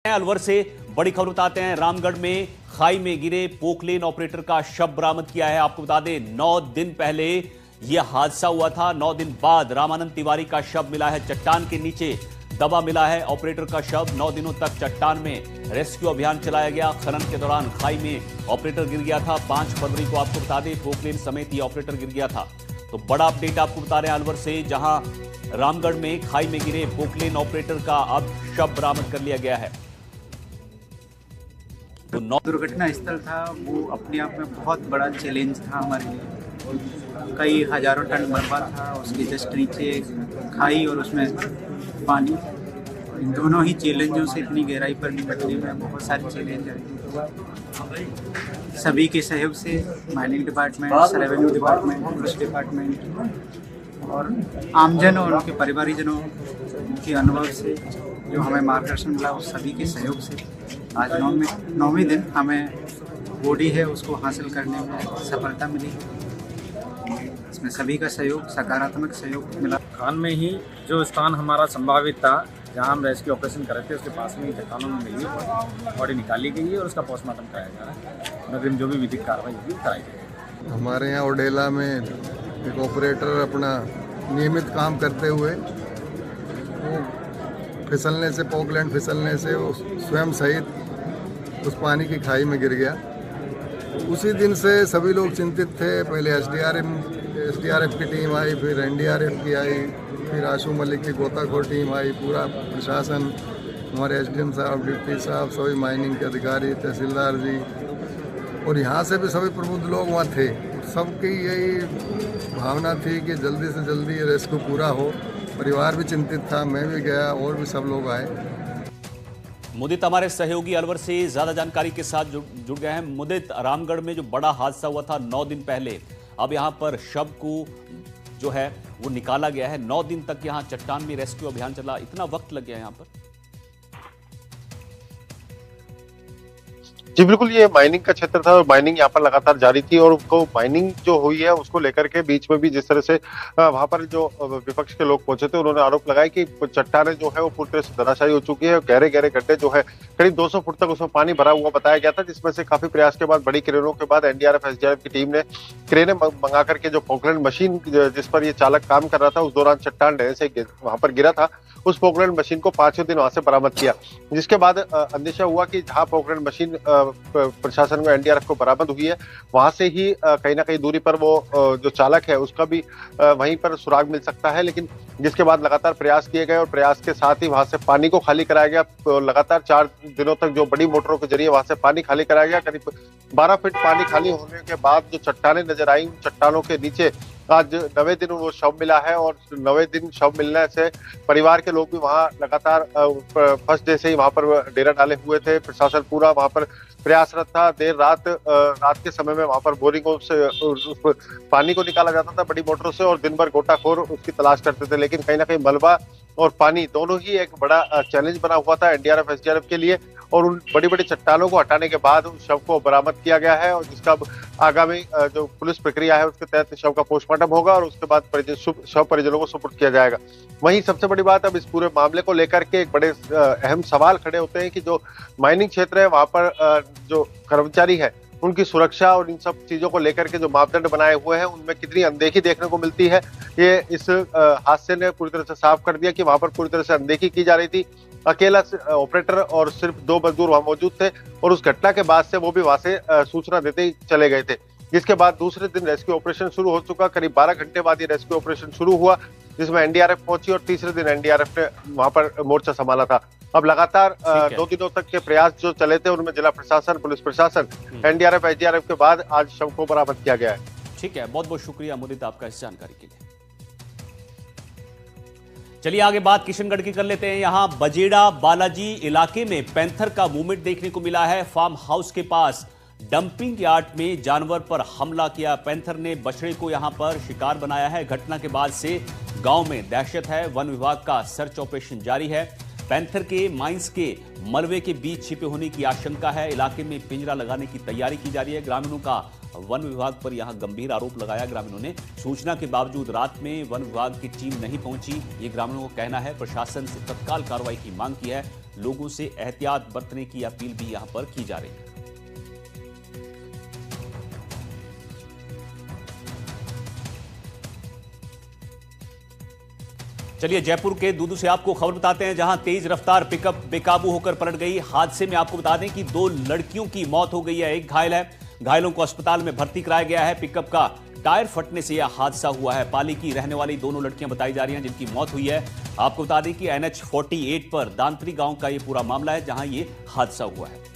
अलवर से बड़ी खबर बताते हैं। रामगढ़ में खाई में गिरे पोकलेन ऑपरेटर का शव बरामद किया है। आपको बता दें 9 दिन पहले यह हादसा हुआ था। 9 दिन बाद रामानंद तिवारी का शव मिला है। चट्टान के नीचे दबा मिला है ऑपरेटर का शव। 9 दिनों तक चट्टान में रेस्क्यू अभियान चलाया गया। खनन के दौरान खाई में ऑपरेटर गिर गया था। 5 फरवरी को आपको बता दें पोकलेन समेत यह ऑपरेटर गिर गया था। तो बड़ा अपडेट आपको बता रहे हैं अलवर से, जहां रामगढ़ में खाई में गिरे पोकलेन ऑपरेटर का अब शव बरामद कर लिया गया है। दुर्घटना स्थल था वो अपने आप में बहुत बड़ा चैलेंज था हमारे लिए। कई हजारों टन मलबा था, उसके जस्ट नीचे खाई और उसमें पानी। इन दोनों ही चैलेंजों से इतनी गहराई पर निपटने में बहुत सारे चैलेंज आए। सभी के सहयोग से mining department, revenue department, police department और आमजन और उनके परिवारीजनों के अनुभव से जो हमें मार्गदर्शन मिला, उस सभी के सहयोग से आज 9वें दिन हमें बॉडी है उसको हासिल करने में सफलता मिली। इसमें सभी का सहयोग, सकारात्मक सहयोग मिला। खान में ही जो स्थान हमारा संभावित था जहां हम रेस्क्यू ऑपरेशन कर रहे थे, उसके पास में ही चट्टानों में मिली बॉडी निकाली गई है और उसका पोस्टमार्टम कराया जा रहा है। नगर जो भी विधिक कार्रवाई होगी कराई जाएगी। हमारे यहाँ ओडेला में एक ऑपरेटर अपना नियमित काम करते हुए वो फिसलने से, पोकलैंड फिसलने से वो स्वयं सहित उस पानी की खाई में गिर गया। उसी दिन से सभी लोग चिंतित थे। पहले एसडीआरएफ की टीम आई, फिर एनडीआरएफ की आई, फिर आशु मलिक की गोताखोर टीम आई, पूरा प्रशासन, हमारे एसडीएम साहब, डिप्टी साहब, सभी माइनिंग के अधिकारी, तहसीलदार जी और यहाँ से भी सभी प्रबुद्ध लोग वहाँ थे। सबकी यही भावना थी कि जल्दी से जल्दी ये रेस्क्यू पूरा हो। परिवार भी चिंतित था, मैं भी गया और भी सब लोग आए। मुदित हमारे सहयोगी अलवर से ज्यादा जानकारी के साथ जुड़ गए हैं। मुदित, रामगढ़ में जो बड़ा हादसा हुआ था 9 दिन पहले, अब यहां पर शव को जो है वो निकाला गया है। 9 दिन तक यहां चट्टान में रेस्क्यू अभियान चला, इतना वक्त लग गया यहां पर? जी बिल्कुल, ये माइनिंग का क्षेत्र था और माइनिंग यहाँ पर लगातार जारी थी और उनको माइनिंग जो हुई है उसको लेकर के बीच में भी जिस तरह से वहां पर जो विपक्ष के लोग पहुंचे थे, उन्होंने आरोप लगाया कि चट्टानें जो है वो पूरी तरह से धराशायी हो चुकी है। गहरे गहरे गड्ढे जो है करीब 200 फुट तक उसमें पानी भरा हुआ बताया गया था, जिसमें से काफी प्रयास के बाद, बड़ी क्रेनों के बाद एनडीआरएफ एसडीआरएफ की टीम ने क्रेनें मंगा करके जो पोकलैंड मशीन जिस पर ये चालक काम कर रहा था, उस दौरान चट्टान ढहने से वहां पर गिरा था, उस पोकलैंड मशीन को 5वें दिन वहां से बरामद किया। जिसके बाद अंदेशा हुआ कि जहां पोकलैंड मशीन प्रशासन में एनडीआरएफ को बरामद हुई है, वहां से ही कहीं ना कहीं दूरी पर वो जो चालक है उसका भी वहीं पर सुराग मिल सकता है। लेकिन जिसके बाद लगातार प्रयास किए गए और प्रयास के साथ ही वहां से पानी को खाली कराया गया। तो लगातार 4 दिनों तक जो बड़ी मोटरों के जरिए वहां से पानी खाली कराया गया। करीब 12 फीट पानी खाली होने के बाद जो चट्टानें नजर आई, चट्टानों के नीचे आज 9वें दिन वो शव मिला है और 9वें दिन शव मिलने से परिवार के लोग भी वहां लगातार फर्स्ट डे से ही वहां पर डेरा डाले हुए थे। प्रशासन पूरा वहां पर प्रयासरत था। देर रात के समय में वहां पर बोरिंगों से उस पानी को निकाला जाता था बड़ी मोटरों से और दिन भर गोताखोर उसकी तलाश करते थे। लेकिन कहीं ना कहीं मलबा और पानी दोनों ही एक बड़ा चैलेंज बना हुआ था एनडीआरएफ एसडीआरएफ के लिए और उन बड़ी बड़ी चट्टानों को हटाने के बाद उस शव को बरामद किया गया है और जिसका आगामी जो पुलिस प्रक्रिया है उसके तहत शव का पोस्टमार्टम होगा और उसके बाद शव परिजनों को सुपुर्द किया जाएगा। वहीं सबसे बड़ी बात, अब इस पूरे मामले को लेकर के एक बड़े अहम सवाल खड़े होते हैं कि जो माइनिंग क्षेत्र है वहां पर जो कर्मचारी है उनकी सुरक्षा और इन सब चीजों को लेकर के जो मापदंड बनाए हुए हैं उनमें कितनी अनदेखी देखने को मिलती है। ये इस हादसे ने पूरी तरह से साफ कर दिया कि वहां पर पूरी तरह से अनदेखी की जा रही थी। अकेला ऑपरेटर और सिर्फ 2 मजदूर वहां मौजूद थे और उस घटना के बाद से वो भी वहां से सूचना देते ही चले गए थे। जिसके बाद दूसरे दिन रेस्क्यू ऑपरेशन शुरू हो चुका। करीब 12 घंटे बाद ये रेस्क्यू ऑपरेशन शुरू हुआ, जिसमें एनडीआरएफ पहुंची और तीसरे दिन एनडीआरएफ ने वहां पर मोर्चा संभाला था। अब लगातार 2 दिनों तक के प्रयास जो चले थे उनमें जिला प्रशासन, पुलिस प्रशासन, एनडीआरएफ एसडीआरएफ के बाद आज शव को बरामद किया गया है। ठीक है, बहुत बहुत शुक्रिया मुदित आपका इस जानकारी के लिए। चलिए आगे बात किशनगढ़ की कर लेते हैं। यहां बजेड़ा बालाजी इलाके में पैंथर का मूवमेंट देखने को मिला है। फार्म हाउस के पास डंपिंग यार्ड में जानवर पर हमला किया। पैंथर ने बछड़े को यहां पर शिकार बनाया है। घटना के बाद से गांव में दहशत है। वन विभाग का सर्च ऑपरेशन जारी है। पैंथर के माइंस के मलबे के बीच छिपे होने की आशंका है। इलाके में पिंजरा लगाने की तैयारी की जा रही है। ग्रामीणों का वन विभाग पर यहां गंभीर आरोप लगाया। ग्रामीणों ने सूचना के बावजूद रात में वन विभाग की टीम नहीं पहुंची, ये ग्रामीणों को कहना है। प्रशासन से तत्काल कार्रवाई की मांग की है। लोगों से एहतियात बरतने की अपील भी यहां पर की जा रही है। चलिए जयपुर के दूदू से आपको खबर बताते हैं, जहां तेज रफ्तार पिकअप बेकाबू होकर पलट गई। हादसे में आपको बता दें कि 2 लड़कियों की मौत हो गई है, एक घायल है। घायलों को अस्पताल में भर्ती कराया गया है। पिकअप का टायर फटने से यह हादसा हुआ है। पाली की रहने वाली दोनों लड़कियां बताई जा रही हैं जिनकी मौत हुई है। आपको बता दें कि NH 48 पर दांतरी गांव का यह पूरा मामला है जहां यह हादसा हुआ है।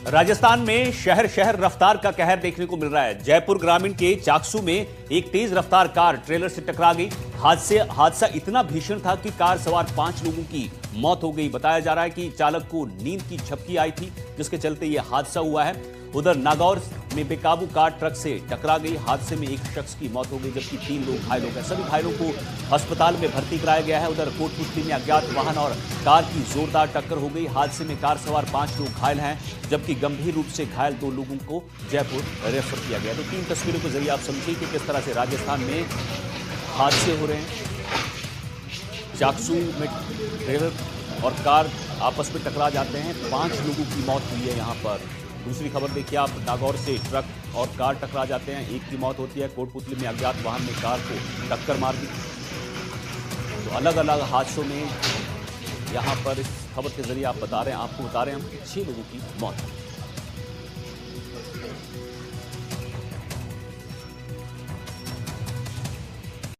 राजस्थान में शहर शहर रफ्तार का कहर देखने को मिल रहा है। जयपुर ग्रामीण के चाकसू में एक तेज रफ्तार कार ट्रेलर से टकरा गई। हादसा इतना भीषण था कि कार सवार 5 लोगों की मौत हो गई। बताया जा रहा है कि चालक को नींद की झपकी आई थी, जिसके चलते यह हादसा हुआ है। उधर नागौर में बेकाबू कार ट्रक से टकरा गई। हादसे में एक शख्स की मौत हो गई जबकि 3 लोग घायल हो गए। सभी घायलों को अस्पताल में भर्ती कराया गया है। उधर कोटपुतली में अज्ञात वाहन और कार की जोरदार टक्कर हो गई। हादसे में कार सवार 5 लोग घायल हैं जबकि गंभीर रूप से घायल 2 लोगों को जयपुर रेफर किया गया। तो 3 तस्वीरों के जरिए आप समझिए कि किस तरह से राजस्थान में हादसे हो रहे हैं। चाकसू में ट्रेलर और कार आपस में टकरा जाते हैं, 5 लोगों की मौत हुई है यहाँ पर। दूसरी खबर देखिए आप, नागौर से ट्रक और कार टकरा जाते हैं, 1 की मौत होती है। कोटपुतली में अज्ञात वाहन ने कार को टक्कर मार दी। तो अलग अलग हादसों में यहाँ पर इस खबर के जरिए आपको बता रहे हैं हम 6 लोगों की मौत।